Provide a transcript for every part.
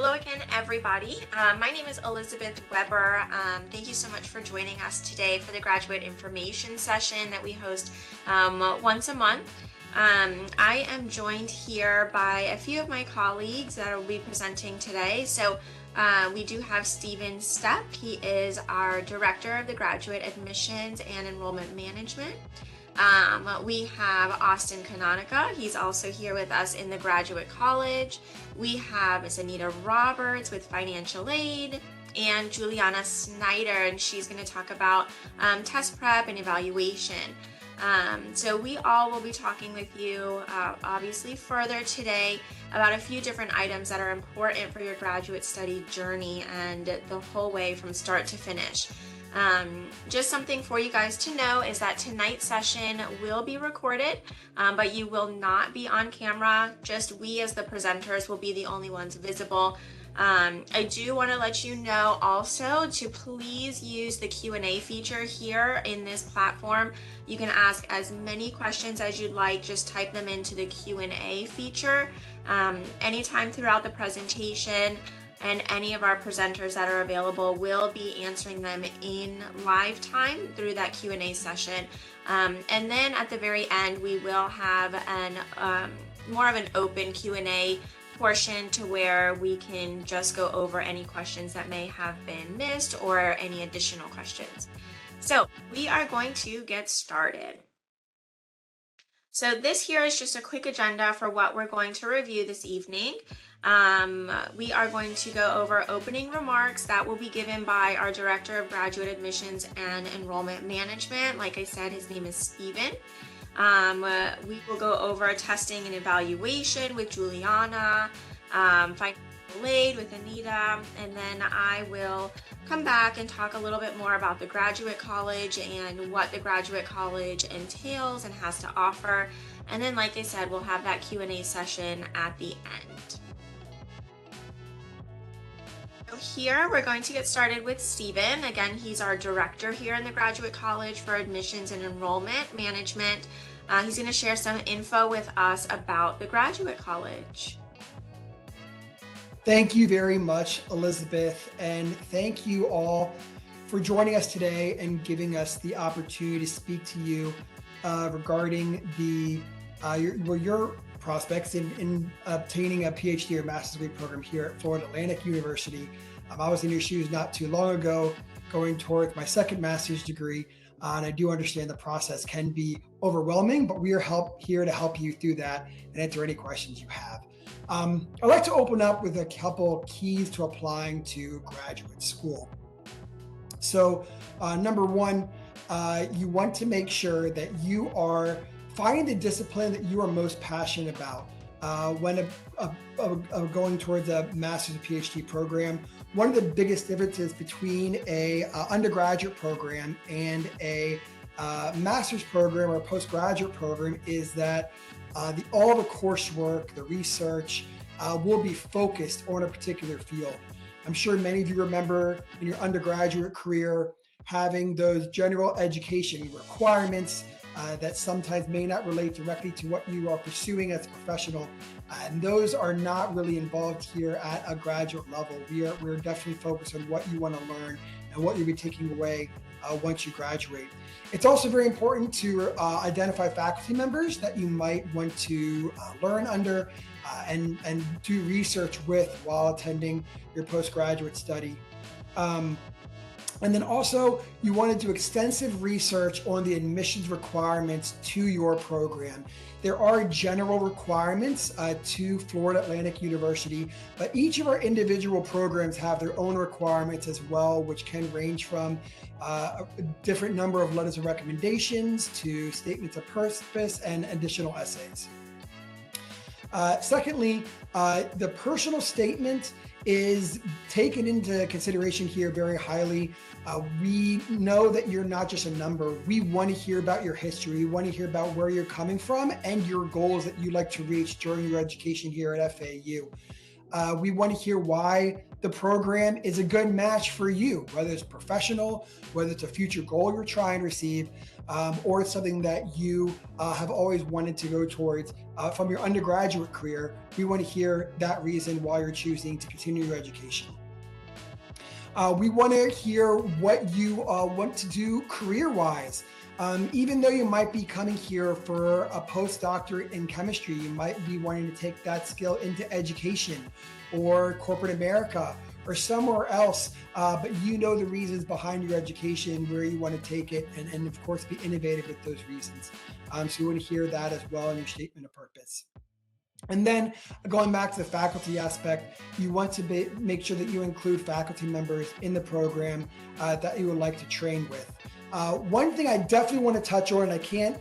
Hello again, everybody. My name is Elizabeth Weber. Thank you so much for joining us today for the graduate information session that we host once a month. I am joined here by a few of my colleagues that will be presenting today. So we do have Stephen Stepp. He is our Director of the Graduate Admissions and Enrollment Management. We have Austin Canonica. He's also here with us in the Graduate College. We have Miss Anita Roberts with Financial Aid and Juliana Snyder, and she's going to talk about test prep and evaluation. So we all will be talking with you obviously further today about a few different items that are important for your graduate study journey and the whole way from start to finish. Just something for you guys to know is that tonight's session will be recorded, but you will not be on camera. Just we as the presenters will be the only ones visible. I do want to let you know also to please use the Q&A feature here in this platform. You can ask as many questions as you'd like. Just type them into the Q&A feature anytime throughout the presentation. And any of our presenters that are available will be answering them in live time through that Q&A session. And then at the very end, we will have more of an open Q&A portion to where we can just go over any questions that may have been missed or any additional questions. So we are going to get started. So this here is just a quick agenda for what we're going to review this evening. We are going to go over opening remarks that will be given by our Director of Graduate Admissions and Enrollment Management. Like I said, his name is Stephen. We will go over testing and evaluation with Juliana, financial aid with Anita, and then I will come back and talk a little bit more about the Graduate College and what the Graduate College entails and has to offer. And then, like I said, we'll have that Q&A session at the end. So here we're going to get started with Stephen. Again, he's our director here in the Graduate College for Admissions and Enrollment Management. He's going to share some info with us about the Graduate College. Thank you very much, Elizabeth, and thank you all for joining us today and giving us the opportunity to speak to you regarding your prospects in obtaining a PhD or master's degree program here at Florida Atlantic University. I was in your shoes not too long ago, going towards my second master's degree, and I do understand the process can be overwhelming, but we are here to help you through that and answer any questions you have. I'd like to open up with a couple keys to applying to graduate school. So number one, you want to make sure that you are finding the discipline that you are most passionate about. When going towards a master's or PhD program, one of the biggest differences between a undergraduate program and a master's program or a postgraduate program is that all the coursework, the research will be focused on a particular field. I'm sure many of you remember in your undergraduate career having those general education requirements that sometimes may not relate directly to what you are pursuing as a professional. And those are not really involved here at a graduate level. We're definitely focused on what you want to learn and what you'll be taking away once you graduate. It's also very important to identify faculty members that you might want to learn under and do research with while attending your postgraduate study. And then also, you want to do extensive research on the admissions requirements to your program. There are general requirements to Florida Atlantic University, but each of our individual programs have their own requirements as well, which can range from a different number of letters of recommendations to statements of purpose and additional essays. Secondly, the personal statement is taken into consideration here very highly. We know that you're not just a number. We want to hear about your history. We want to hear about where you're coming from and your goals that you'd like to reach during your education here at FAU. We want to hear why the program is a good match for you, whether it's professional, whether it's a future goal you're trying to receive, or it's something that you have always wanted to go towards from your undergraduate career. We want to hear that reason why you're choosing to continue your education. We want to hear what you want to do career-wise. Even though you might be coming here for a postdoctorate in chemistry, you might be wanting to take that skill into education or corporate America or somewhere else, but you know the reasons behind your education, where you want to take it, and of course be innovative with those reasons. So you want to hear that as well in your statement of purpose. And then going back to the faculty aspect, you want to make sure that you include faculty members in the program that you would like to train with. One thing I definitely want to touch on, and I can't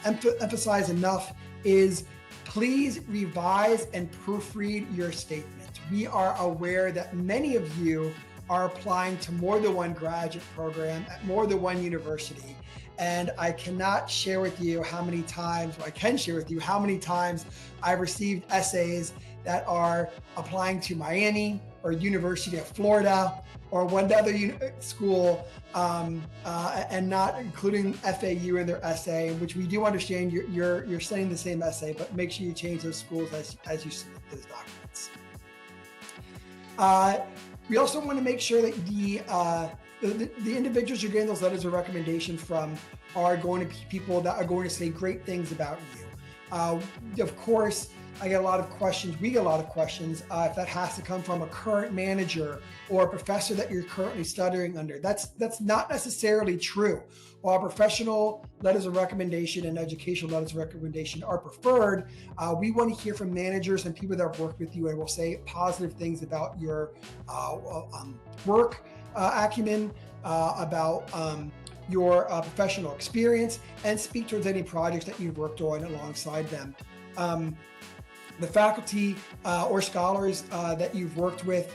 emphasize enough, is please revise and proofread your statement. We are aware that many of you are applying to more than one graduate program at more than one university. And I cannot share with you how many times, or I can share with you how many times I've received essays that are applying to Miami or University of Florida or one other school, and not including FAU in their essay, which we do understand you're sending the same essay, but make sure you change those schools as you submit those documents. We also want to make sure that the individuals you're getting those letters of recommendation from are going to be people that are going to say great things about you. Of course, I get a lot of questions. We get a lot of questions if that has to come from a current manager or a professor that you're currently studying under. That's not necessarily true. While professional letters of recommendation and educational letters of recommendation are preferred, we want to hear from managers and people that have worked with you and will say positive things about your work acumen, about your professional experience, and speak towards any projects that you've worked on alongside them. The faculty or scholars that you've worked with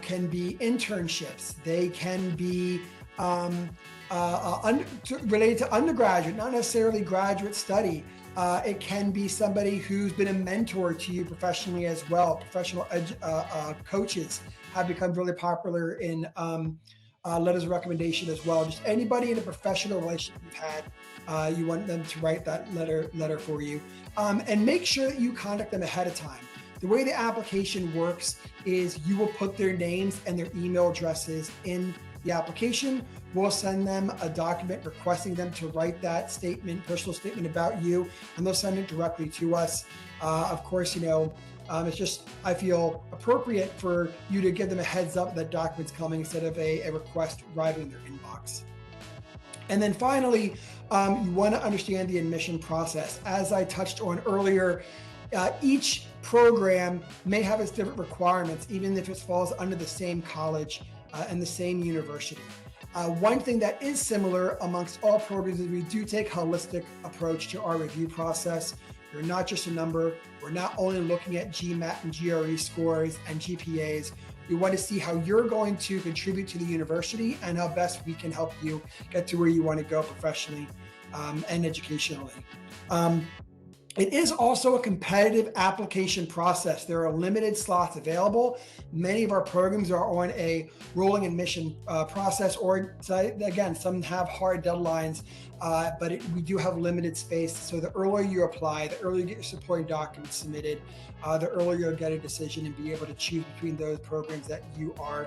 can be internships. They can be related to undergraduate, not necessarily graduate study. It can be somebody who's been a mentor to you professionally as well. Professional coaches have become really popular in letters of recommendation as well. Just anybody in a professional relationship you've had, you want them to write that letter for you. And make sure that you contact them ahead of time. The way the application works is you will put their names and their email addresses in the application. We'll send them a document requesting them to write that statement, personal statement about you, and they'll send it directly to us. Of course, it's just, I feel appropriate for you to give them a heads up that document's coming instead of a request arriving in their inbox. And then finally, you want to understand the admission process. As I touched on earlier, each program may have its different requirements, even if it falls under the same college and the same university. One thing that is similar amongst all programs is we do take a holistic approach to our review process. You're not just a number. We're not only looking at GMAT and GRE scores and GPAs. We want to see how you're going to contribute to the university and how best we can help you get to where you want to go professionally and educationally. It is also a competitive application process. There are limited slots available. Many of our programs are on a rolling admission process, or again, some have hard deadlines, but we do have limited space. So the earlier you apply, the earlier you get your supporting documents submitted, the earlier you'll get a decision and be able to choose between those programs that you are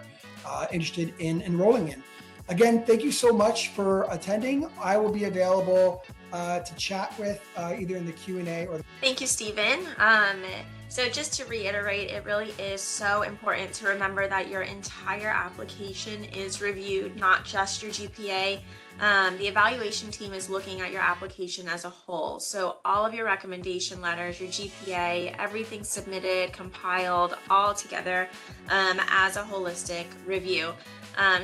interested in enrolling in. Again, thank you so much for attending. I will be available to chat with either in the Q&A or... Thank you, Stephen. So just to reiterate, it really is so important to remember that your entire application is reviewed, not just your GPA. The evaluation team is looking at your application as a whole. So all of your recommendation letters, your GPA, everything submitted, compiled, all together as a holistic review.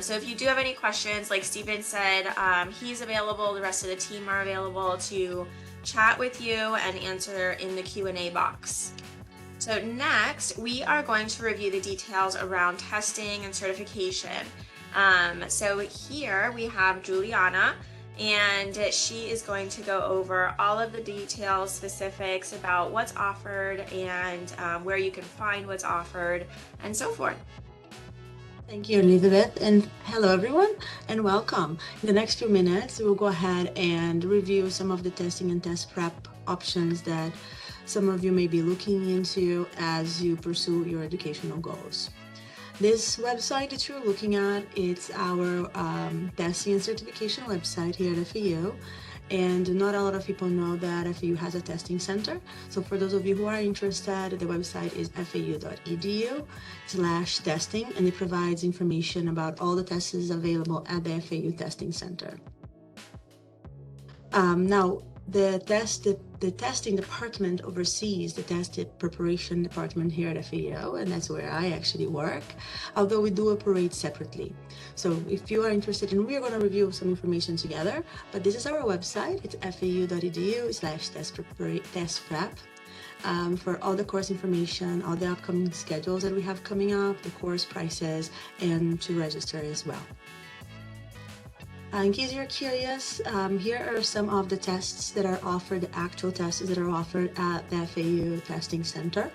So if you do have any questions, like Stephen said, he's available, the rest of the team are available to chat with you and answer in the Q&A box. So next, we are going to review the details around testing and certification. So here we have Juliana, and she is going to go over all of the details, specifics about what's offered and where you can find what's offered and so forth. Thank you, Elizabeth, and hello everyone, and welcome. In the next few minutes, we'll go ahead and review some of the testing and test prep options that some of you may be looking into as you pursue your educational goals. This website that you're looking at, it's our testing and certification website here at FAU. And not a lot of people know that FAU has a testing center. So for those of you who are interested, the website is fau.edu/testing, and it provides information about all the tests available at the FAU testing center. Now, the testing department oversees the test preparation department here at FAU, and that's where I actually work, although we do operate separately. So if you are interested, and we're going to review some information together, but this is our website. It's fau.edu/test prep for all the course information, all the upcoming schedules that we have coming up, the course prices, and to register as well. In case you're curious, here are some of the tests that are offered, the actual tests that are offered at the FAU Testing Center.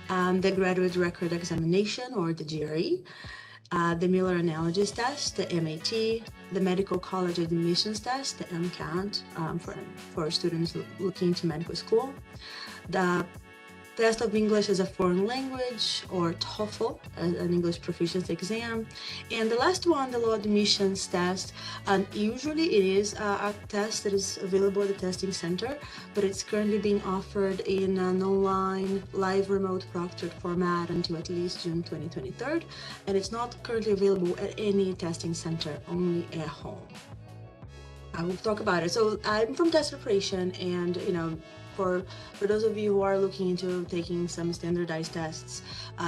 The Graduate Record Examination, or the GRE, the Miller Analysis Test, the MAT, the Medical College Admissions Test, the MCAT, for students looking into medical school, the Test of English as a Foreign Language, or TOEFL, an English proficiency exam. And the last one, the Law Admissions Test. Usually it is a test that is available at the testing center, but it's currently being offered in an online, live, remote proctored format until at least June 2023. And it's not currently available at any testing center, only at home. I will talk about it. So I'm from test preparation, and for those of you who are looking into taking some standardized tests,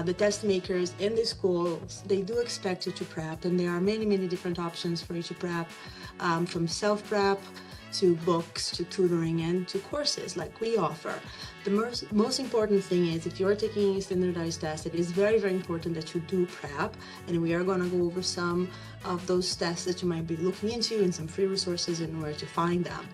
the test makers in the schools, they do expect you to prep, and there are many different options for you to prep, from self-prep to books to tutoring and to courses like we offer. The most important thing is, if you're taking a standardized test, it is very important that you do prep, and we are going to go over some of those tests that you might be looking into and some free resources and where to find them.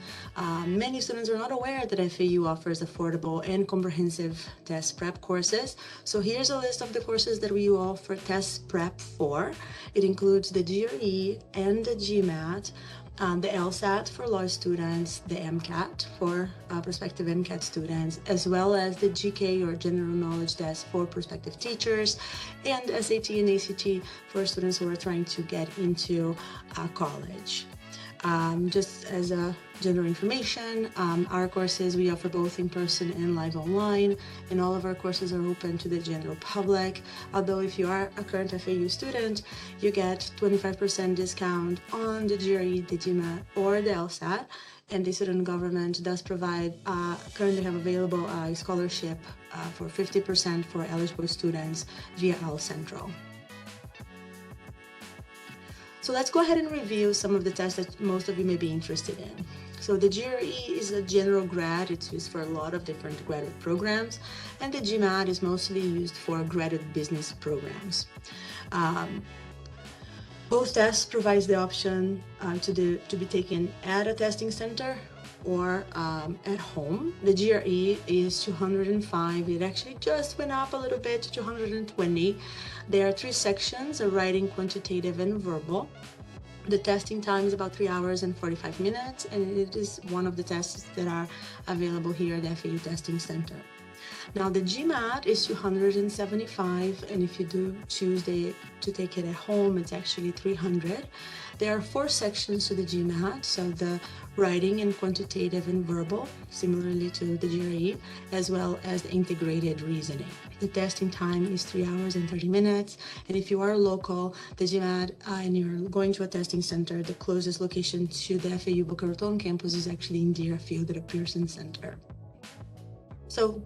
Many students are not aware that FAU offers affordable and comprehensive test prep courses. So here's a list of the courses that we offer test prep for. It includes the GRE and the GMAT, the LSAT for law students, the MCAT for prospective MCAT students, as well as the GK, or General Knowledge Test, for prospective teachers, and SAT and ACT for students who are trying to get into college. Just as a general information, our courses, we offer both in person and live online, and all of our courses are open to the general public. Although if you are a current FAU student, you get 25% discount on the GRE, the GMAT, or the LSAT, and the student government does provide, currently have available a scholarship for 50% for eligible students via L Central. So let's go ahead and review some of the tests that most of you may be interested in. So the GRE is a general grad. It's used for a lot of different graduate programs, and the GMAT is mostly used for graduate business programs. Both tests provides the option to be taken at a testing center or at home. The GRE is 205. It actually just went up a little bit to 220. There are 3 sections: a writing, quantitative, and verbal. The testing time is about 3 hours and 45 minutes, and it is one of the tests that are available here at the FAU Testing Center. Now the GMAT is 275, and if you do choose to take it at home, it's actually 300. There are 4 sections to the GMAT, so the writing and quantitative and verbal, similarly to the GRE, as well as the integrated reasoning. The testing time is 3 hours and 30 minutes, and if you are local, the GMAT, and you're going to a testing center, the closest location to the FAU Boca Raton campus is actually in Deerfield at a Pearson Center. So,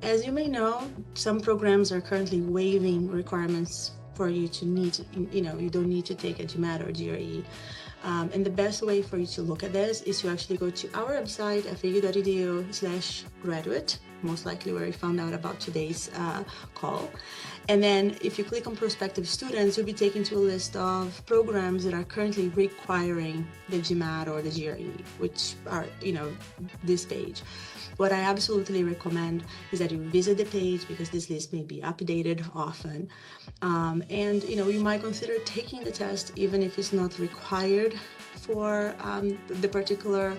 as you may know, some programs are currently waiving requirements for you to you don't need to take a GMAT or GRE. And the best way for you to look at this is to actually go to our website, fau.edu/graduate, most likely where you found out about today's call. And then if you click on prospective students, you'll be taken to a list of programs that are currently requiring the GMAT or the GRE, which are, this page. What I absolutely recommend is that you visit the page because this list may be updated often. And, you might consider taking the test even if it's not required for the particular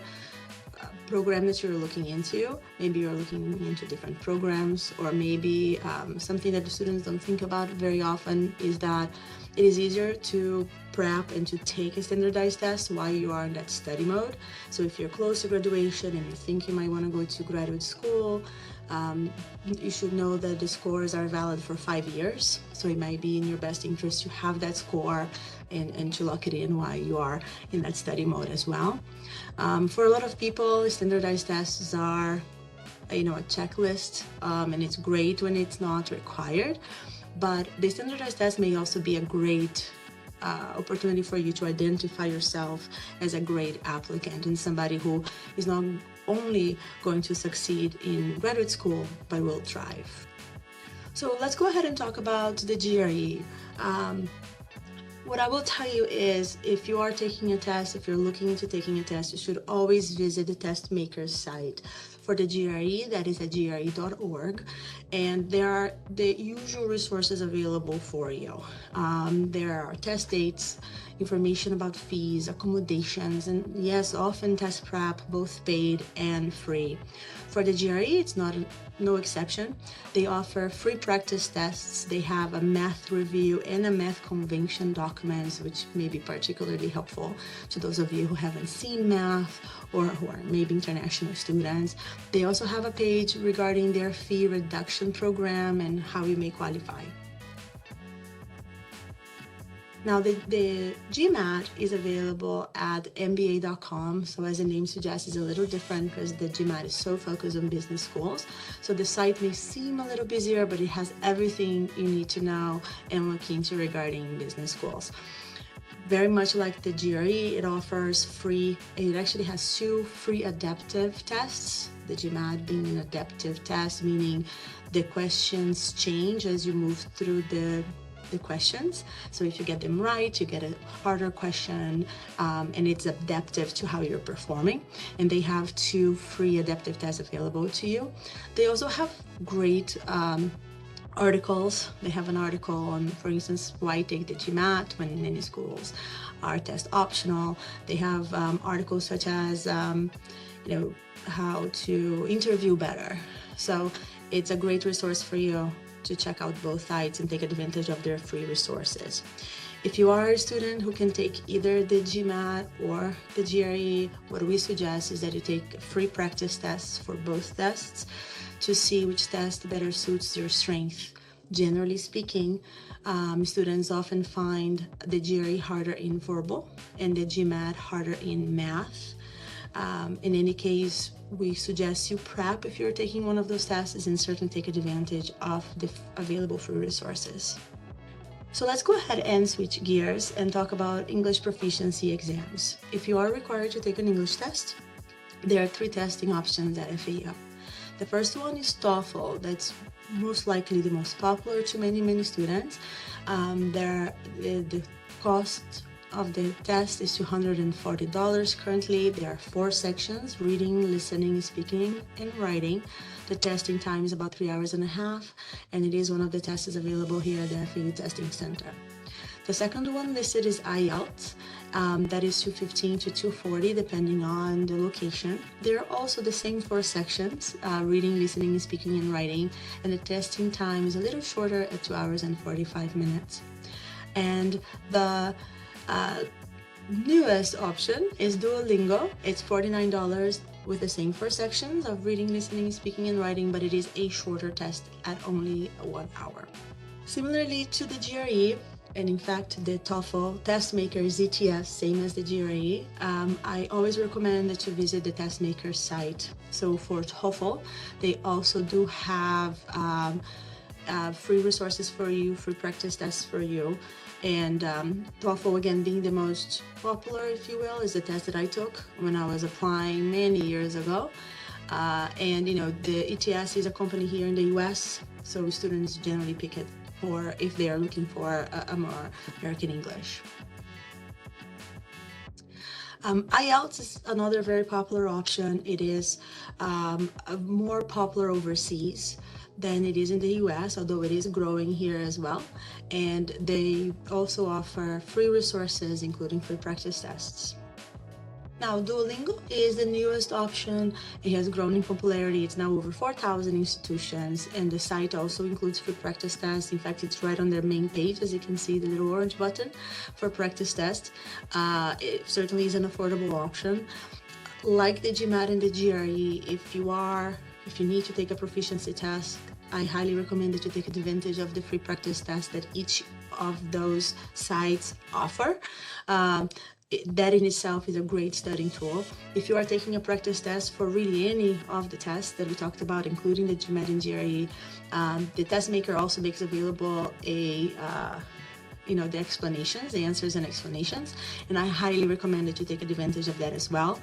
program that you're looking into. Maybe you're looking into different programs, or maybe something that the students don't think about very often is that it is easier to prep and to take a standardized test while you are in that study mode. So if you're close to graduation and you think you might want to go to graduate school, you should know that the scores are valid for 5 years. So it might be in your best interest to have that score and to lock it in while you are in that study mode as well. For a lot of people, standardized tests are, a checklist, and it's great when it's not required. But the standardized test may also be a great opportunity for you to identify yourself as a great applicant and somebody who is not only going to succeed in graduate school, but will thrive. So let's go ahead and talk about the GRE. What I will tell you is, if you are taking a test, if you're looking into taking a test, you should always visit the test maker's site. For the GRE, that is at gre.org, and there are the usual resources available for you. There are test dates, information about fees, accommodations, and yes, often test prep, both paid and free. For the GRE, it's no exception. They offer free practice tests. They have a math review and a math convention documents, which may be particularly helpful to those of you who haven't seen math or who are maybe international students. They also have a page regarding their fee reduction program and how you may qualify. Now, the GMAT is available at mba.com. So as the name suggests, it's a little different because the GMAT is so focused on business schools. So the site may seem a little busier, but it has everything you need to know and look into regarding business schools. Very much like the GRE, it actually has 2 free adaptive tests. The GMAT being an adaptive test, meaning the questions change as you move through the questions. So if you get them right, you get a harder question, and it's adaptive to how you're performing. And they have 2 free adaptive tests available to you. They also have great articles. They have an article on, for instance, why take the GMAT when many schools are test optional. They have articles such as, how to interview better. So it's a great resource for you to check out both sites and take advantage of their free resources. If you are a student who can take either the GMAT or the GRE, what we suggest is that you take free practice tests for both tests to see which test better suits your strength. Generally speaking, students often find the GRE harder in verbal and the GMAT harder in math. In any case, we suggest you prep if you're taking one of those tests and certainly take advantage of the available free resources. So let's go ahead and switch gears and talk about English proficiency exams. If you are required to take an English test, there are 3 testing options at FAU. The first one is TOEFL. That's most likely the most popular to many students. The cost of the test is $240 currently. There are 4 sections: reading, listening, speaking, and writing. The testing time is about 3.5 hours, and it is one of the tests available here at the FAU Testing Center. The second one listed is IELTS. That is $215 to $240 depending on the location. There are also the same 4 sections, reading, listening, speaking, and writing, and the testing time is a little shorter at 2 hours and 45 minutes. And the newest option is Duolingo. It's $49 with the same 4 sections of reading, listening, speaking, and writing, but it is a shorter test at only 1 hour. Similarly to the GRE, and in fact the TOEFL test maker ZTS, same as the GRE, I always recommend that you visit the test maker site. So for TOEFL, they also do have free resources for you, free practice tests for you. And TOEFL, again, being the most popular, if you will, is the test that I took when I was applying many years ago. And the ETS is a company here in the US, so students generally pick it for if they are looking for a more American English. IELTS is another very popular option. It is more popular overseas than it is in the US, although it is growing here as well. And they also offer free resources, including free practice tests. Now, Duolingo is the newest option. It has grown in popularity. It's now over 4,000 institutions, and the site also includes free practice tests. In fact, it's right on their main page, as you can see, the little orange button for practice tests. It certainly is an affordable option. Like the GMAT and the GRE, if you need to take a proficiency test, I highly recommend that you take advantage of the free practice tests that each of those sites offer. That in itself is a great studying tool. If you are taking a practice test for really any of the tests that we talked about, including the GMAT and GRE, the test maker also makes available the explanations, the answers and explanations, and I highly recommend that you take advantage of that as well.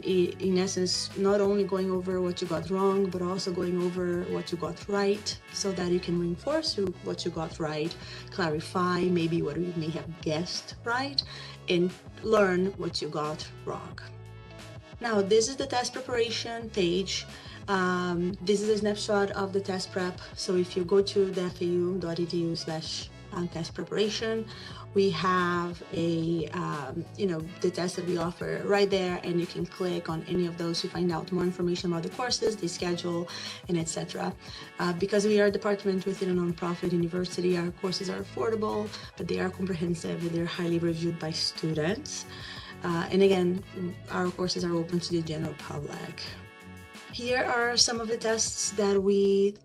In essence, not only going over what you got wrong, but also going over what you got right, so that you can reinforce what you got right, clarify maybe what you may have guessed right, and learn what you got wrong. Now, this is the test preparation page. This is a snapshot of the test prep. So if you go to the fau.edu/test preparation, we have the test that we offer right there, and you can click on any of those to find out more information about the courses, the schedule, and etc. Because we are a department within a nonprofit university, our courses are affordable, but they are comprehensive and they're highly reviewed by students. And again, our courses are open to the general public. Here are some of the tests that we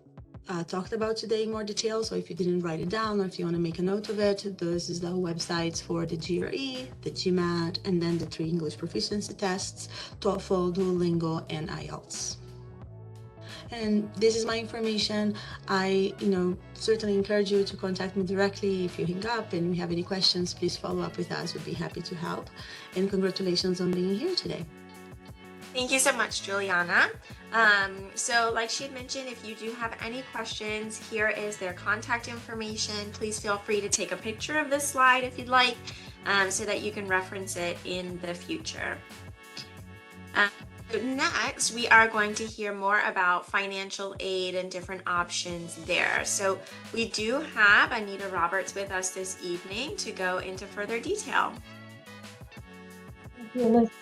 talked about today in more detail. So if you didn't write it down, or if you want to make a note of it, this is the websites for the GRE, the GMAT, and then the 3 English proficiency tests, TOEFL, Duolingo, and IELTS. And this is my information. I certainly encourage you to contact me directly. If you hang up and you have any questions, please follow up with us. We'd be happy to help. And congratulations on being here today. Thank you so much, Juliana. So like she had mentioned, if you do have any questions, here is their contact information. Please feel free to take a picture of this slide if you'd like, so that you can reference it in the future. Next, we are going to hear more about financial aid and different options there. So we do have Anita Roberts with us this evening to go into further detail. Thank you, Elizabeth,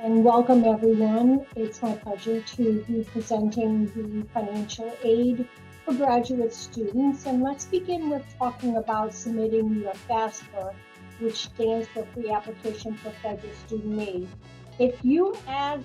and welcome everyone. It's my pleasure to be presenting the financial aid for graduate students. And let's begin with talking about submitting your FAFSA, which stands for Free Application for Federal Student Aid. If you as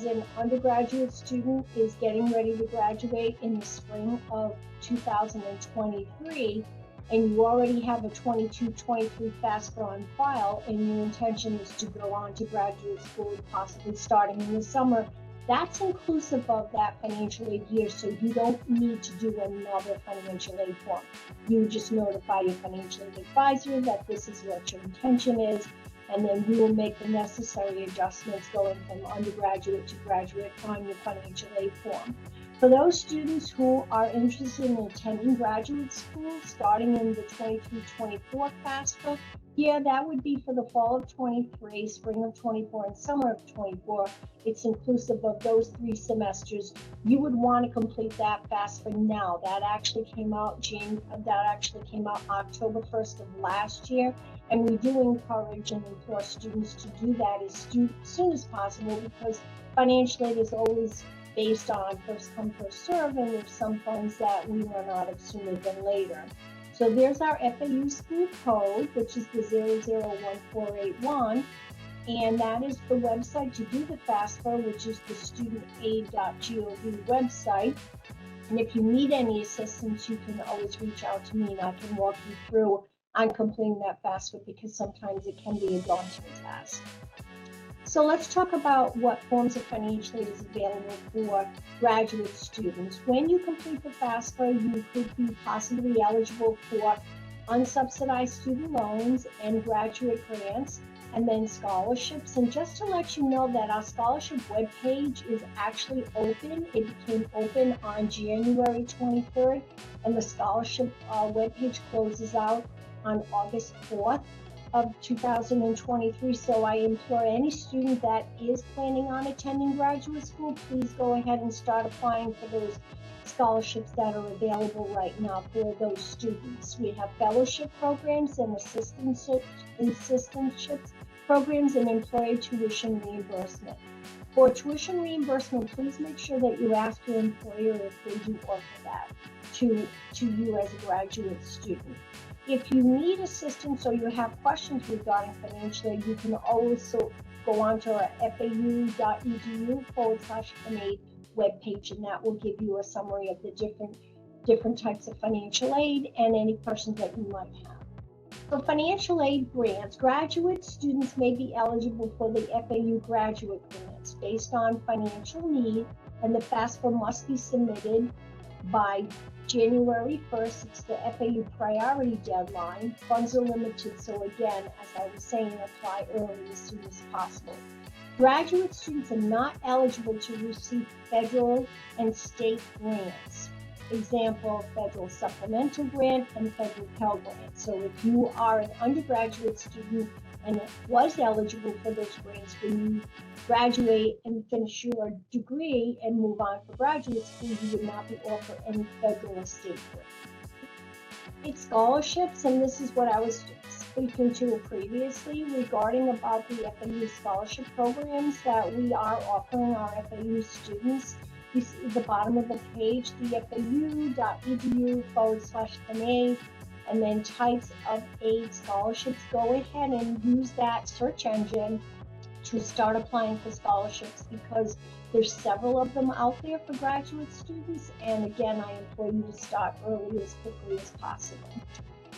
an undergraduate student is getting ready to graduate in the spring of 2023, and you already have a 22-23 FAFSA on file, and your intention is to go on to graduate school, possibly starting in the summer, that's inclusive of that financial aid year, so you don't need to do another financial aid form. You just notify your financial aid advisor that this is what your intention is, and then we will make the necessary adjustments going from undergraduate to graduate on your financial aid form. For those students who are interested in attending graduate school starting in the 23-24 FAFSA, that would be for the fall of 23, spring of 24, and summer of 24. It's inclusive of those 3 semesters. You would want to complete that FAFSA now. That actually came out October 1st of last year. And we do encourage and implore students to do that as soon as possible, because financial aid is always based on first come, first serve, and there's some funds that we run out of sooner than later. So there's our FAU school code, which is the 001481, and that is the website to do the FAFSA, which is the studentaid.gov website. And if you need any assistance, you can always reach out to me and I can walk you through on completing that FAFSA, because sometimes it can be a daunting task. So let's talk about what forms of financial aid is available for graduate students. When you complete the FAFSA, you could be possibly eligible for unsubsidized student loans and graduate grants. and then scholarships. And just to let you know that our scholarship webpage is actually open. It became open on January 23rd, and the scholarship webpage closes out on August 4th of 2023. So I implore any student that is planning on attending graduate school, please go ahead and start applying for those scholarships that are available right now for those students. We have fellowship programs and assistantships programs and employer tuition reimbursement. For tuition reimbursement, please make sure that you ask your employer if they do offer that to you as a graduate student. If you need assistance or you have questions regarding financial aid, you can also go on to our fau.edu/FAU webpage, and that will give you a summary of the different types of financial aid and any questions that you might have. For financial aid grants, graduate students may be eligible for the FAU graduate grants based on financial need, and the FAFSA must be submitted by January 1st. It's the FAU priority deadline. Funds are limited, so again, as I was saying, apply early as soon as possible. Graduate students are not eligible to receive federal and state grants. Example, federal supplemental grant and federal Pell Grant. So if you are an undergraduate student and was eligible for those grants, when you graduate and finish your degree and move on for graduate school, you would not be offered any federal or state grants. It's scholarships, and this is what I was speaking to previously regarding about the FAU scholarship programs that we are offering our FAU students. You see at the bottom of the page, the fau.edu/FA, and then types of aid scholarships. Go ahead and use that search engine to start applying for scholarships, because there's several of them out there for graduate students. And again, I implore you to start early as quickly as possible.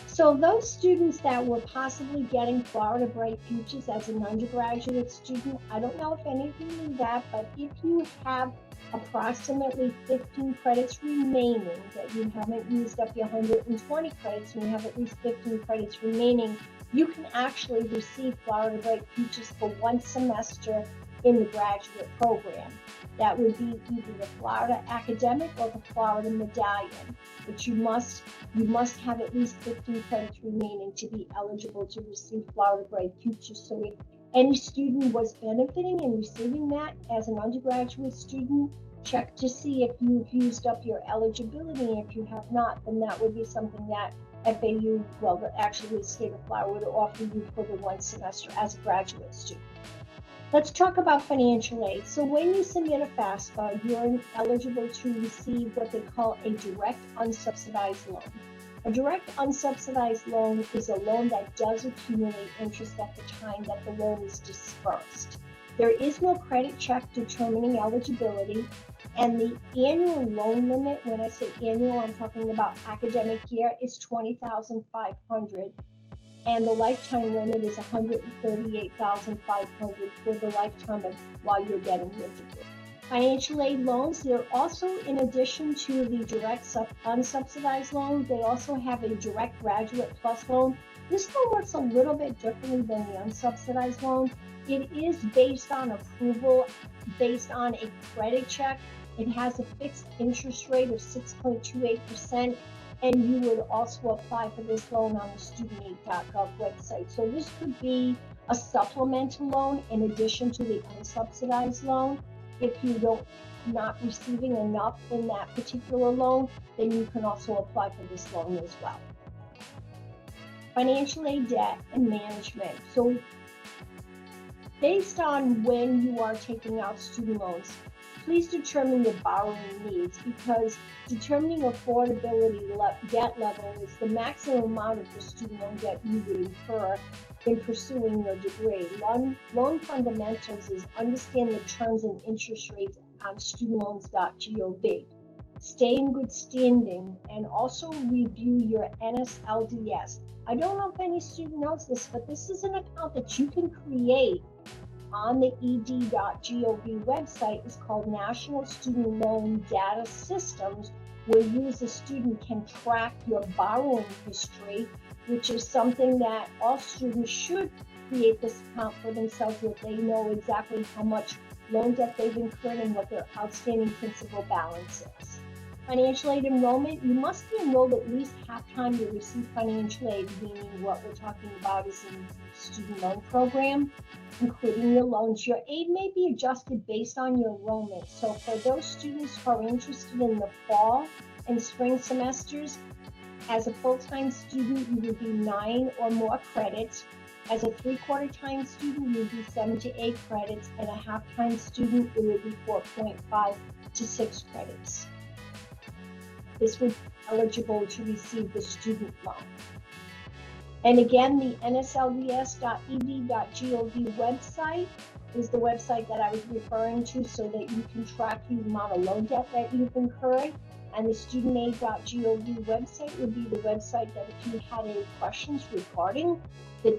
So those students that were possibly getting Florida Bright Futures as an undergraduate student, I don't know if any of you knew that, but if you have approximately 15 credits remaining, that you haven't used up your 120 credits and you have at least 15 credits remaining, you can actually receive Florida Bright Futures for one semester in the graduate program. That would be either the Florida Academic or the Florida Medallion, but you must have at least 15 credits remaining to be eligible to receive Florida Bright Futures. So if any student was benefiting and receiving that as an undergraduate student, check to see if you've used up your eligibility. If you have not, then that would be something that FAU, well, actually the state of Florida, would offer you for the one semester as a graduate student. Let's talk about financial aid. So when you submit a FAFSA, you're eligible to receive what they call a direct unsubsidized loan. A direct unsubsidized loan is a loan that does accumulate interest at the time that the loan is dispersed. There is no credit check determining eligibility, and the annual loan limit, when I say annual, I'm talking about academic year, is $20,500. And the lifetime limit is $138,500 for the lifetime of while you're getting your degree. Financial aid loans, they're also, in addition to the direct unsubsidized loan, they also have a direct graduate plus loan. This one works a little bit differently than the unsubsidized loan. It is based on approval, based on a credit check. It has a fixed interest rate of 6.28%. And you would also apply for this loan on the studentaid.gov website. So this could be a supplemental loan in addition to the unsubsidized loan. If you not receiving enough in that particular loan, then you can also apply for this loan as well. Financial aid debt and management. So based on when you are taking out student loans, please determine your borrowing needs, because determining affordability debt level is the maximum amount of the student loan debt you would incur in pursuing your degree. Loan fundamentals is understand the terms and interest rates on studentloans.gov. Stay in good standing, and also review your NSLDS. I don't know if any student knows this, but this is an account that you can create on the ed.gov website. Is called National Student Loan Data Systems, where you as a student can track your borrowing history, which is something that all students should create this account for themselves so that they know exactly how much loan debt they've incurred and what their outstanding principal balance is. Financial aid enrollment, you must be enrolled at least half-time to receive financial aid, meaning what we're talking about is in the student loan program, including your loans. Your aid may be adjusted based on your enrollment. So for those students who are interested in the fall and spring semesters, as a full-time student, you would be 9 or more credits. As a 3/4 time student, you would be 7 to 8 credits, and a half-time student, it would be 4.5 to 6 credits. This would be eligible to receive the student loan. And again, the nslds.ed.gov website is the website that I was referring to so that you can track the amount of loan debt that you've incurred. And the studentaid.gov website would be the website that if you had any questions regarding the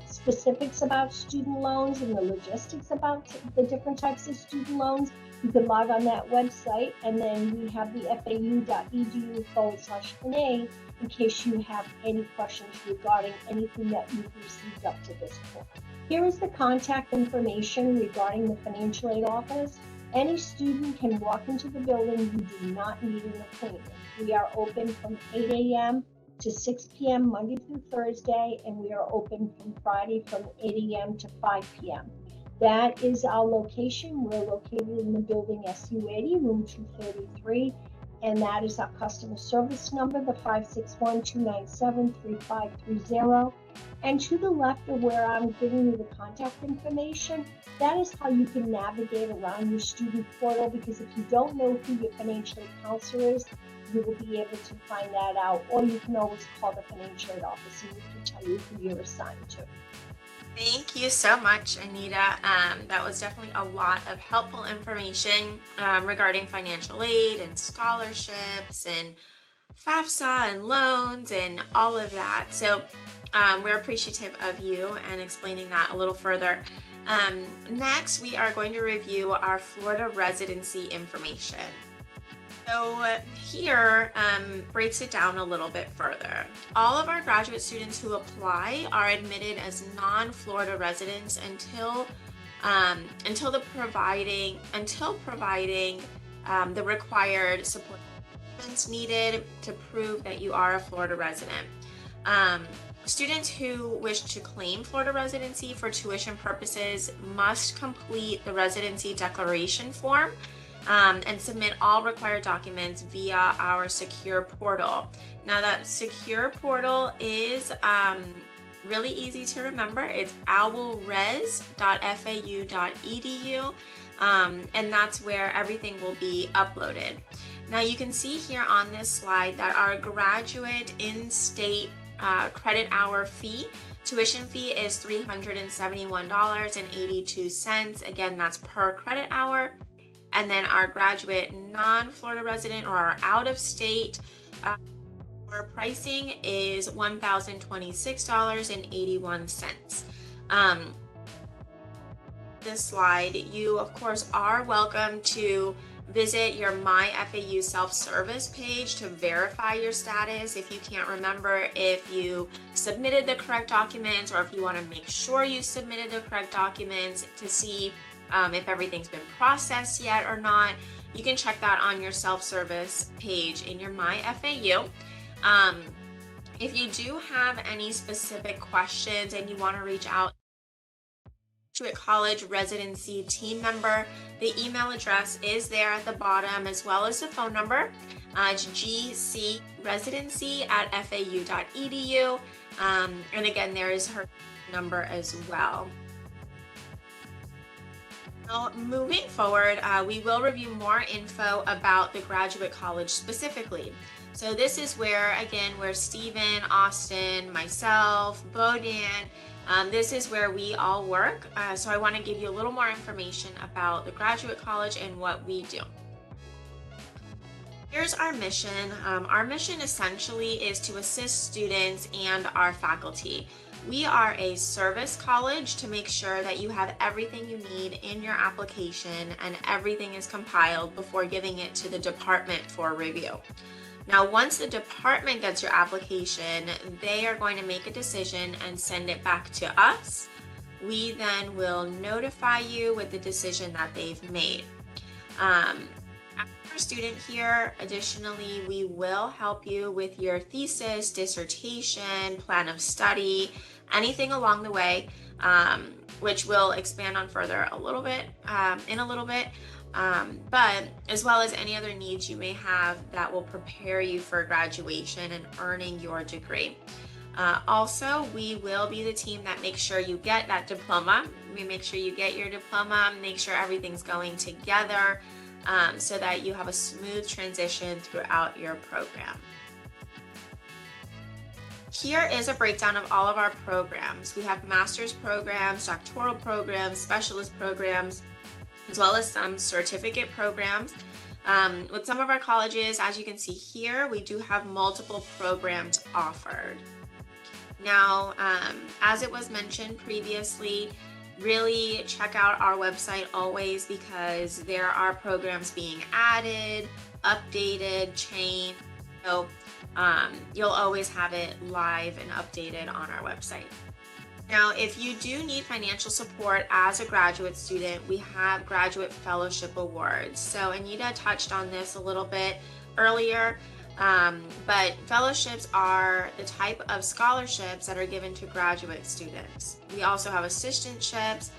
specifics about student loans and the logistics about the different types of student loans, you can log on that website. And then we have the fau.edu/NA in case you have any questions regarding anything that you've received up to this point. Here is the contact information regarding the financial aid office. Any student can walk into the building. You do not need an appointment. We are open from 8 a.m. to 6 p.m. Monday through Thursday, and we are open from Friday from 8 a.m. to 5 p.m. That is our location. We're located in the building SU80, room 233, and that is our customer service number, the 561-297-3530. And to the left of where I'm giving you the contact information, that is how you can navigate around your student portal, because if you don't know who your financial aid counselor is, you will be able to find that out, or you can always call the financial aid office and we can tell you who you're assigned to. Thank you so much, Anita. That was definitely a lot of helpful information regarding financial aid and scholarships and FAFSA and loans and all of that. So we're appreciative of you and explaining that a little further. Next, we are going to review our Florida residency information. So here breaks it down a little bit further. All of our graduate students who apply are admitted as non-Florida residents until providing the required support needed to prove that you are a Florida resident. Students who wish to claim Florida residency for tuition purposes must complete the residency declaration form and submit all required documents via our secure portal. Now that secure portal is really easy to remember. It's owlres.fau.edu, and that's where everything will be uploaded. Now you can see here on this slide that our graduate in-state credit hour fee, tuition fee is $371.82. Again, that's per credit hour. And then our graduate non-Florida resident or our out-of-state our pricing is $1,026.81. This slide, you of course are welcome to visit your My FAU self-service page to verify your status if you can't remember if you submitted the correct documents, or if you want to make sure you submitted the correct documents to see if everything's been processed yet or not. You can check that on your self-service page in your My FAU. If you do have any specific questions and you want to reach out to a college residency team member, the email address is there at the bottom, as well as the phone number. It's gcresidency@fau.edu. And again, there is her number as well. Now, moving forward, we will review more info about the graduate college specifically. So this is where Stephen, Austin, myself, Bodan, this is where we all work. So I want to give you a little more information about the graduate college and what we do. Here's our mission. Our mission essentially is to assist students and our faculty. We are a service college to make sure that you have everything you need in your application and everything is compiled before giving it to the department for review. Now, once the department gets your application, they are going to make a decision and send it back to us. We then will notify you with the decision that they've made. After a student here, additionally, we will help you with your thesis, dissertation, plan of study, anything along the way, which we'll expand on further a little bit in a little bit. But as well as any other needs you may have that will prepare you for graduation and earning your degree. Also, we will be the team that makes sure you get that diploma. We make sure you get your diploma, make sure everything's going together so that you have a smooth transition throughout your program. Here is a breakdown of all of our programs. We have master's programs, doctoral programs, specialist programs, as well as some certificate programs. With some of our colleges, as you can see here, we do have multiple programs offered. Now, as it was mentioned previously, really check out our website always because there are programs being added, updated, changed. So you'll always have it live and updated on our website. Now, if you do need financial support as a graduate student, we have graduate fellowship awards. So Anita touched on this a little bit earlier, but fellowships are the type of scholarships that are given to graduate students. We also have assistantships.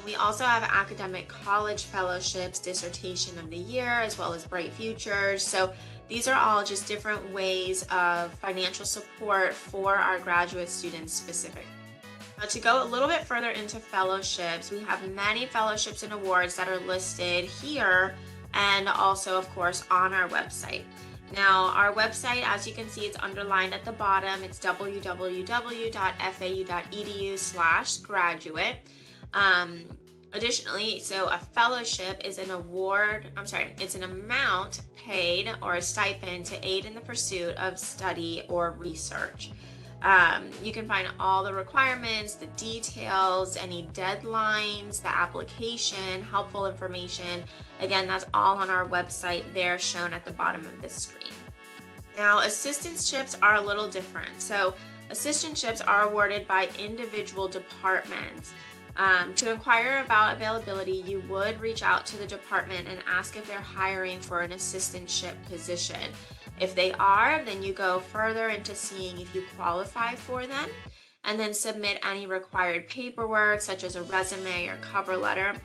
We also have academic college fellowships, dissertation of the year, as well as Bright Futures. So these are all just different ways of financial support for our graduate students specifically. Now, to go a little bit further into fellowships, we have many fellowships and awards that are listed here and also, of course, on our website. Now, our website, as you can see, it's underlined at the bottom. It's www.fau.edu/graduate. Additionally, so a fellowship is an it's an amount paid or a stipend to aid in the pursuit of study or research. You can find all the requirements, the details, any deadlines, the application, helpful information. Again, that's all on our website there, shown at the bottom of this screen. Now, assistantships are a little different. So assistantships are awarded by individual departments. To inquire about availability, you would reach out to the department and ask if they're hiring for an assistantship position. If they are, then you go further into seeing if you qualify for them, and then submit any required paperwork such as a resume or cover letter.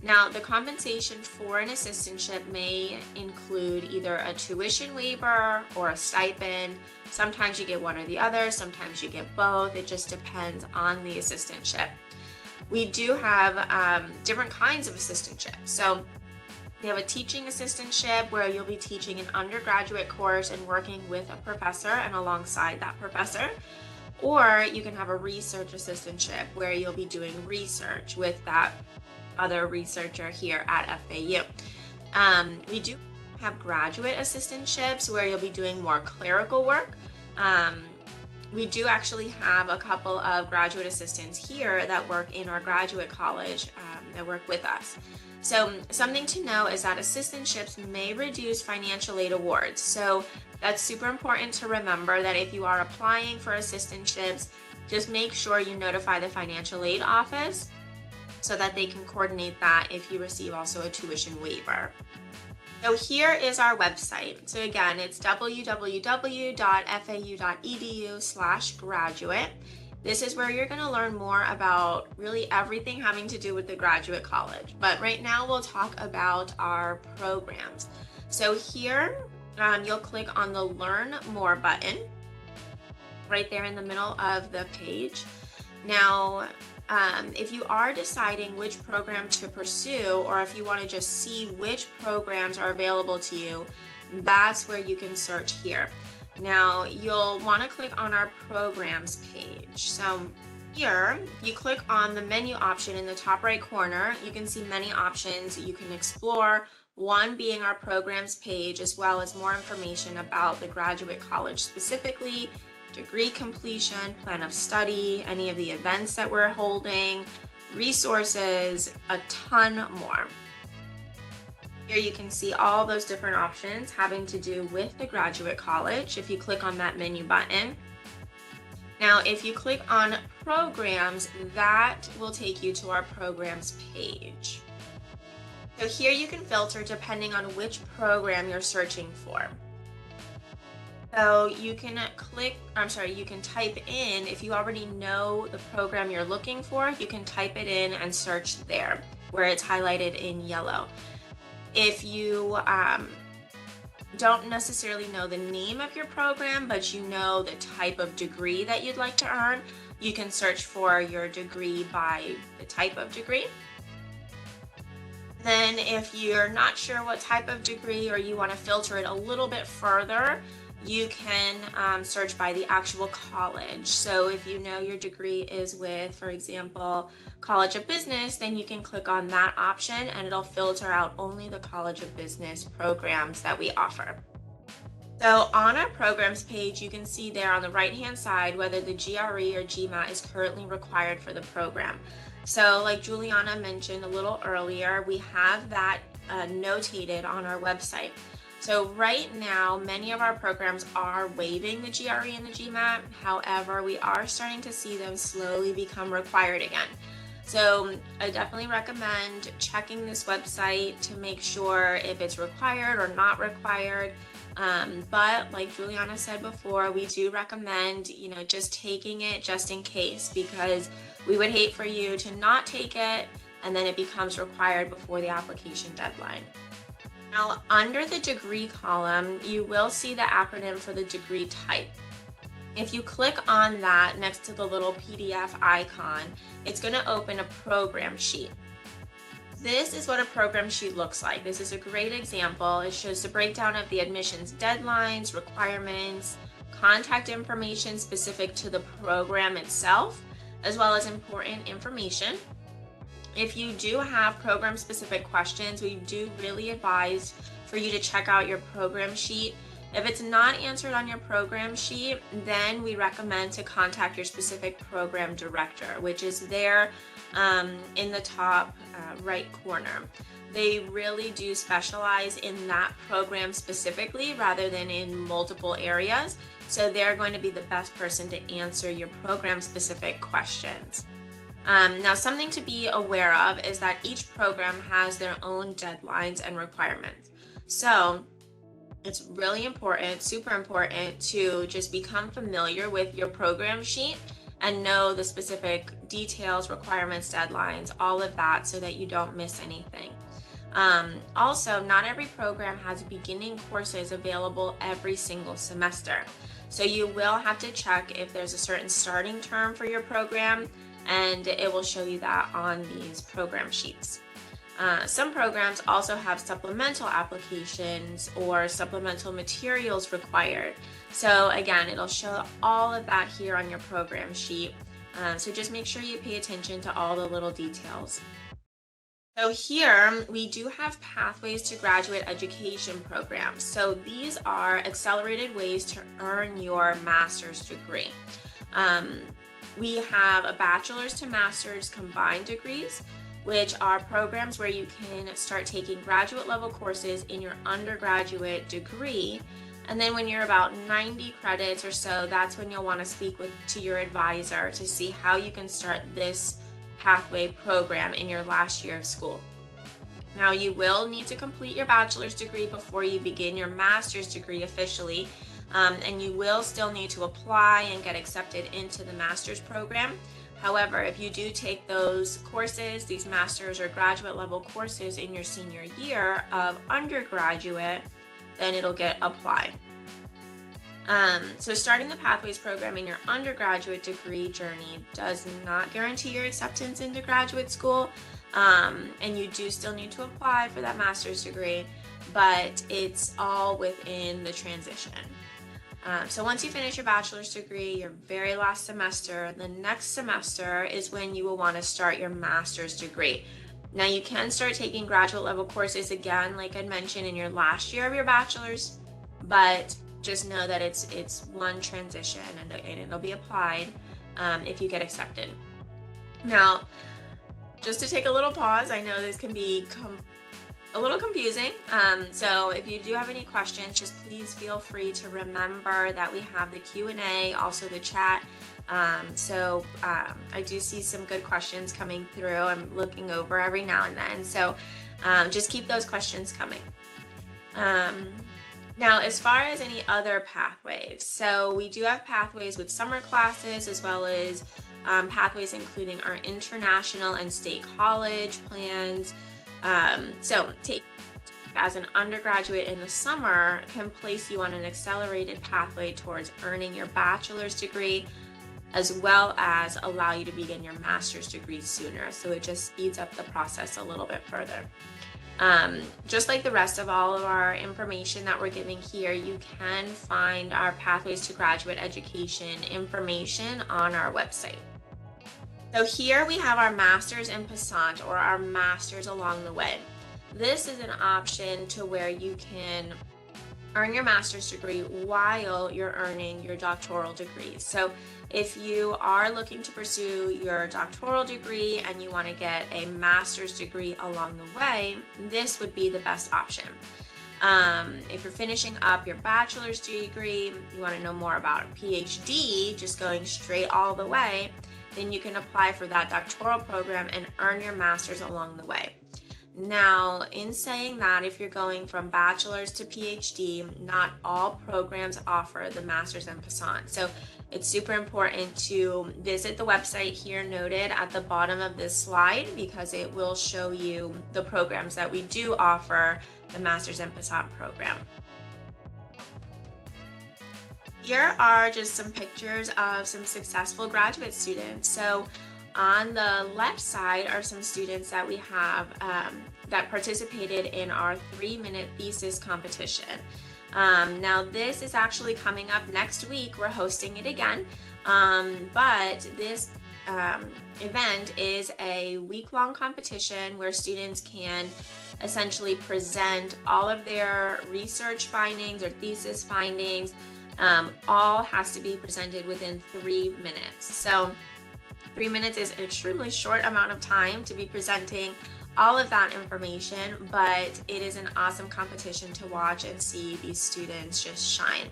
Now, the compensation for an assistantship may include either a tuition waiver or a stipend. Sometimes you get one or the other, sometimes you get both. It just depends on the assistantship. We do have different kinds of assistantships. So we have a teaching assistantship where you'll be teaching an undergraduate course and working with a professor and alongside that professor. Or you can have a research assistantship where you'll be doing research with that other researcher here at FAU. We do have graduate assistantships where you'll be doing more clerical work. We do actually have a couple of graduate assistants here that work in our graduate college that work with us. So something to know is that assistantships may reduce financial aid awards. So that's super important to remember that if you are applying for assistantships, just make sure you notify the financial aid office so that they can coordinate that if you receive also a tuition waiver. So here is our website. So again, it's www.fau.edu/graduate. This is where you're going to learn more about really everything having to do with the graduate college. But right now we'll talk about our programs. So here you'll click on the Learn More button right there in the middle of the page. Now, if you are deciding which program to pursue, or if you want to just see which programs are available to you, that's where you can search here. Now, you'll want to click on our programs page. So here, if you click on the menu option in the top right corner, you can see many options that you can explore, one being our programs page, as well as more information about the graduate college specifically, degree completion, plan of study, any of the events that we're holding, resources, a ton more. Here you can see all those different options having to do with the graduate college if you click on that menu button. Now, if you click on programs, that will take you to our programs page. So here you can filter depending on which program you're searching for. So you can you can type in, if you already know the program you're looking for, you can type it in and search there where it's highlighted in yellow. If you don't necessarily know the name of your program, but you know the type of degree that you'd like to earn, you can search for your degree by the type of degree. Then if you're not sure what type of degree, or you want to filter it a little bit further, you can search by the actual college. So if you know your degree is with, for example, College of Business, then you can click on that option and it'll filter out only the College of Business programs that we offer. So on our programs page, you can see there on the right-hand side whether the GRE or GMAT is currently required for the program. So like Juliana mentioned a little earlier, we have that notated on our website. So right now, many of our programs are waiving the GRE and the GMAT. However, we are starting to see them slowly become required again. So I definitely recommend checking this website to make sure if it's required or not required. But like Juliana said before, we do recommend, just taking it just in case, because we would hate for you to not take it and then it becomes required before the application deadline. Now, under the degree column, you will see the acronym for the degree type. If you click on that next to the little PDF icon, it's going to open a program sheet. This is what a program sheet looks like. This is a great example. It shows the breakdown of the admissions deadlines, requirements, contact information specific to the program itself, as well as important information. If you do have program-specific questions, we do really advise for you to check out your program sheet. If it's not answered on your program sheet, then we recommend to contact your specific program director, which is there in the top right corner. They really do specialize in that program specifically rather than in multiple areas. So they're going to be the best person to answer your program-specific questions. Now, something to be aware of is that each program has their own deadlines and requirements. So it's really important, super important, to just become familiar with your program sheet and know the specific details, requirements, deadlines, all of that, so that you don't miss anything. Also, not every program has beginning courses available every single semester. So you will have to check if there's a certain starting term for your program, and it will show you that on these program sheets. Some programs also have supplemental applications or supplemental materials required. So again, it'll show all of that here on your program sheet. So just make sure you pay attention to all the little details. So here we do have pathways to graduate education programs. So these are accelerated ways to earn your master's degree. We have a bachelor's to master's combined degrees, which are programs where you can start taking graduate level courses in your undergraduate degree. And then when you're about 90 credits or so, that's when you'll want to speak to your advisor to see how you can start this pathway program in your last year of school. Now, you will need to complete your bachelor's degree before you begin your master's degree officially. And you will still need to apply and get accepted into the master's program. However, if you do take those courses, these master's or graduate level courses in your senior year of undergraduate, then it'll get applied. So starting the Pathways program in your undergraduate degree journey does not guarantee your acceptance into graduate school, and you do still need to apply for that master's degree, but it's all within the transition. So once you finish your bachelor's degree, your very last semester, the next semester is when you will want to start your master's degree. Now, you can start taking graduate level courses again, like I mentioned, in your last year of your bachelor's, but just know that it's one transition and it'll be applied if you get accepted. Now, just to take a little pause, I know this can be a little confusing. So if you do have any questions, just please feel free to remember that we have the Q&A, also the chat. I do see some good questions coming through. I'm looking over every now and then. So just keep those questions coming. Now, as far as any other pathways, so we do have pathways with summer classes, as well as pathways including our international and state college plans. So take as an undergraduate in the summer can place you on an accelerated pathway towards earning your bachelor's degree, as well as allow you to begin your master's degree sooner. So it just speeds up the process a little bit further. Just like the rest of all of our information that we're giving here, you can find our Pathways to Graduate Education information on our website. So here we have our Masters en Passant, or our Masters along the way. This is an option to where you can earn your master's degree while you're earning your doctoral degree. So if you are looking to pursue your doctoral degree and you want to get a master's degree along the way, this would be the best option. If you're finishing up your bachelor's degree, you want to know more about a PhD, just going straight all the way, then you can apply for that doctoral program and earn your master's along the way. Now, in saying that, if you're going from bachelor's to PhD, not all programs offer the Masters en Passant. So it's super important to visit the website here noted at the bottom of this slide, because it will show you the programs that we do offer the Masters en Passant program. Here are just some pictures of some successful graduate students. So on the left side are some students that we have that participated in our 3-minute thesis competition. Now this is actually coming up next week. We're hosting it again, but this event is a week-long competition where students can essentially present all of their research findings or thesis findings. All has to be presented within 3 minutes. So 3 minutes is an extremely short amount of time to be presenting all of that information, but it is an awesome competition to watch and see these students just shine.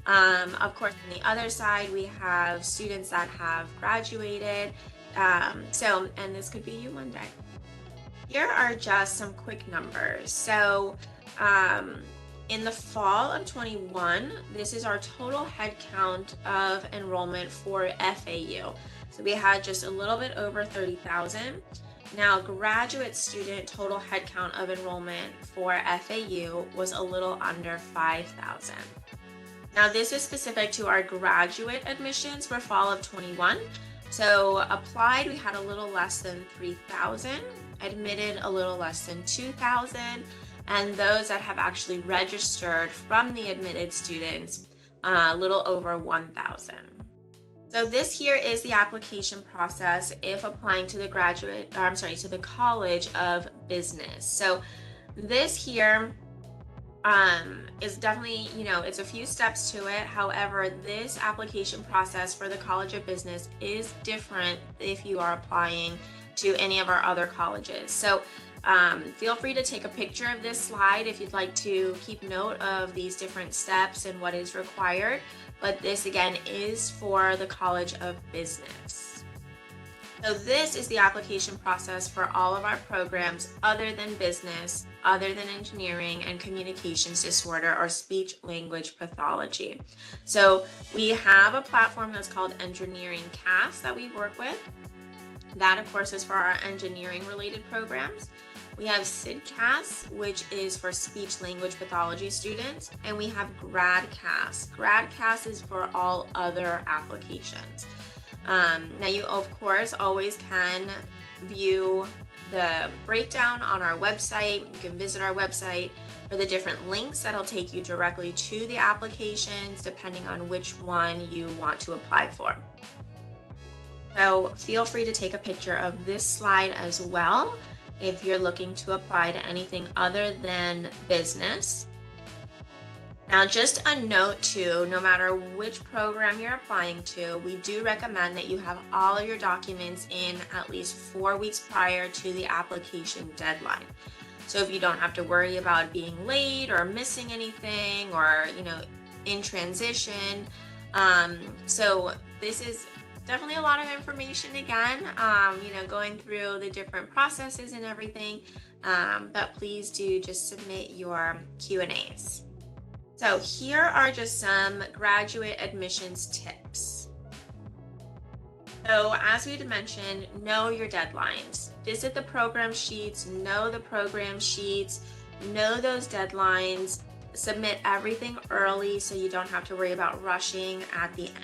Of course, on the other side, we have students that have graduated. And this could be you one day. Here are just some quick numbers. So in the fall of 21, this is our total head count of enrollment for FAU. So we had just a little bit over 30,000. Now, graduate student total headcount of enrollment for FAU was a little under 5,000. Now, this is specific to our graduate admissions for fall of 21. So applied, we had a little less than 3,000, admitted a little less than 2,000, and those that have actually registered from the admitted students, a little over 1,000. So this here is the application process if applying to the to the College of Business. So this here is definitely, it's a few steps to it. However, this application process for the College of Business is different if you are applying to any of our other colleges. So feel free to take a picture of this slide if you'd like to keep note of these different steps and what is required. But this again is for the College of Business. So this is the application process for all of our programs other than business, other than engineering and communications disorder or speech language pathology. So we have a platform that's called Engineering CAS that we work with. That of course is for our engineering related programs. We have SIDCAS, which is for speech language pathology students, and we have GradCAS. GradCAS is for all other applications. Now you of course always can view the breakdown on our website. You can visit our website for the different links that'll take you directly to the applications depending on which one you want to apply for. So feel free to take a picture of this slide as well if you're looking to apply to anything other than business. Now, just a note too, no matter which program you're applying to, we do recommend that you have all of your documents in at least 4 weeks prior to the application deadline. So if you don't have to worry about being late or missing anything or, in transition. So this is definitely a lot of information again, going through the different processes and everything. But please do just submit your Q&As. So here are just some graduate admissions tips. So as we mentioned, know your deadlines. Visit the program sheets, know the program sheets, know those deadlines, submit everything early so you don't have to worry about rushing at the end.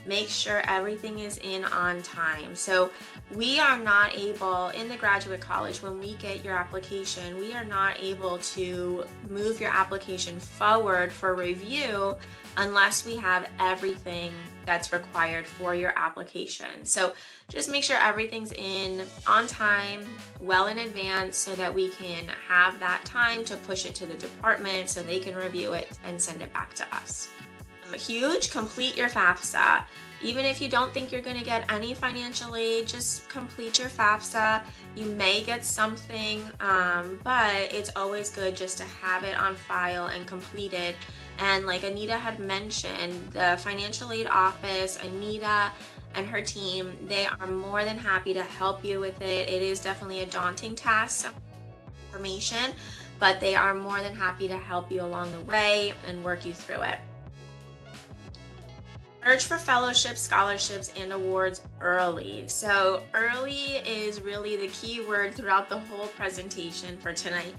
Make sure everything is in on time. So we are not able, in the graduate college, when we get your application, we are not able to move your application forward for review unless we have everything that's required for your application. So just make sure everything's in on time, well in advance, so that we can have that time to push it to the department so they can review it and send it back to us. Huge, complete your FAFSA. Even if you don't think you're going to get any financial aid, just complete your FAFSA. You may get something, but it's always good just to have it on file and complete it. And like Anita had mentioned, the financial aid office, Anita and her team, they are more than happy to help you with it. It is definitely a daunting task, some information, but they are more than happy to help you along the way and work you through it. Search for fellowships, scholarships, and awards early. So early is really the key word throughout the whole presentation for tonight.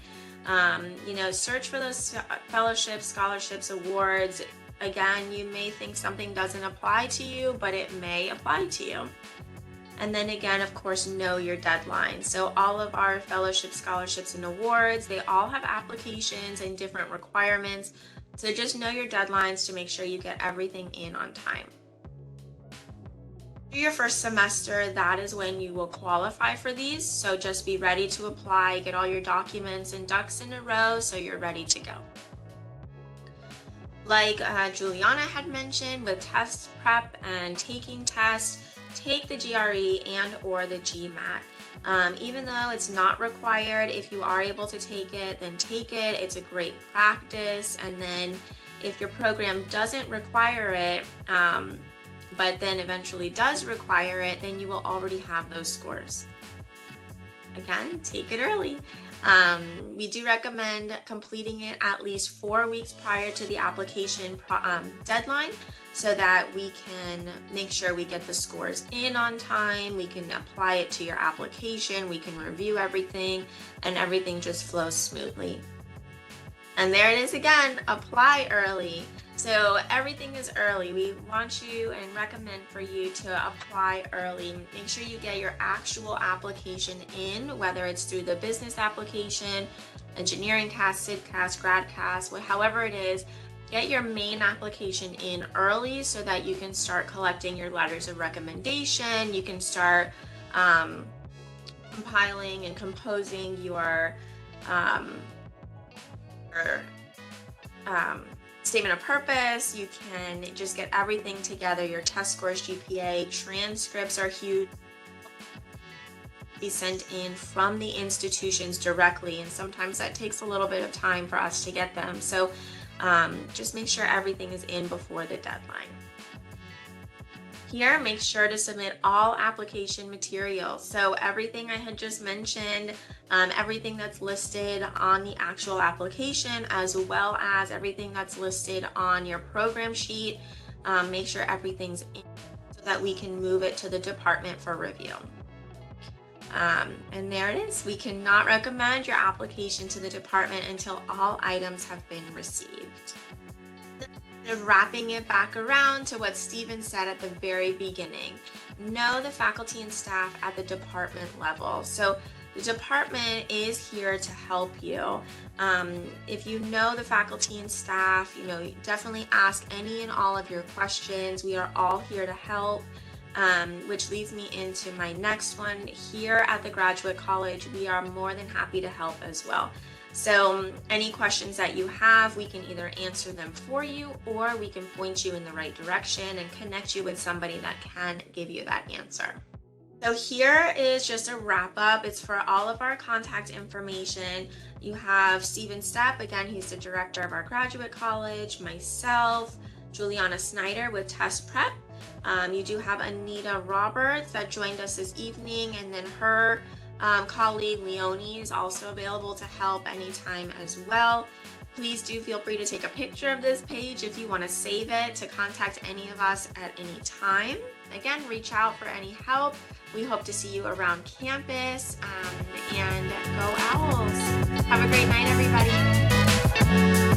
Search for those fellowships, scholarships, awards. Again, you may think something doesn't apply to you, but it may apply to you. And then again, of course, know your deadline. So all of our fellowships, scholarships, and awards, they all have applications and different requirements. So just know your deadlines to make sure you get everything in on time. For your first semester, that is when you will qualify for these. So just be ready to apply, get all your documents and ducks in a row so you're ready to go. Like Juliana had mentioned, with test prep and taking tests, take the GRE and or the GMAT. Even though it's not required, if you are able to take it, then take it. It's a great practice. And then if your program doesn't require it, but then eventually does require it, then you will already have those scores. Again, take it early. We do recommend completing it at least 4 weeks prior to the application deadline, so that we can make sure we get the scores in on time, we can apply it to your application, we can review everything, and everything just flows smoothly. And there it is again, apply early. So everything is early. We want you and recommend for you to apply early. Make sure you get your actual application in, whether it's through the business application, engineering cast, SIDCast, GradCast, however it is. Get your main application in early so that you can start collecting your letters of recommendation. You can start compiling and composing your statement of purpose. You can just get everything together. Your test scores, GPA, transcripts are huge. Be sent in from the institutions directly, and sometimes that takes a little bit of time for us to get them. So just make sure everything is in before the deadline. Here, make sure to submit all application materials. So everything I had just mentioned, everything that's listed on the actual application, as well as everything that's listed on your program sheet, make sure everything's in so that we can move it to the department for review. And there it is. We cannot recommend your application to the department until all items have been received. Wrapping it back around to what Stephen said at the very beginning. Know the faculty and staff at the department level. So the department is here to help you. If you know the faculty and staff, definitely ask any and all of your questions. We are all here to help. Which leads me into my next one. Here at the Graduate College, we are more than happy to help as well. So any questions that you have, we can either answer them for you, or we can point you in the right direction and connect you with somebody that can give you that answer. So here is just a wrap up. It's for all of our contact information. You have Steven Stepp, again, he's the director of our graduate college, myself, Juliana Snyder with Test Prep. You do have Anita Roberts that joined us this evening, and then her colleague Leonie is also available to help anytime as well. Please do feel free to take a picture of this page if you want to save it to contact any of us at any time. Again, reach out for any help. We hope to see you around campus, and go Owls. Have a great night, everybody.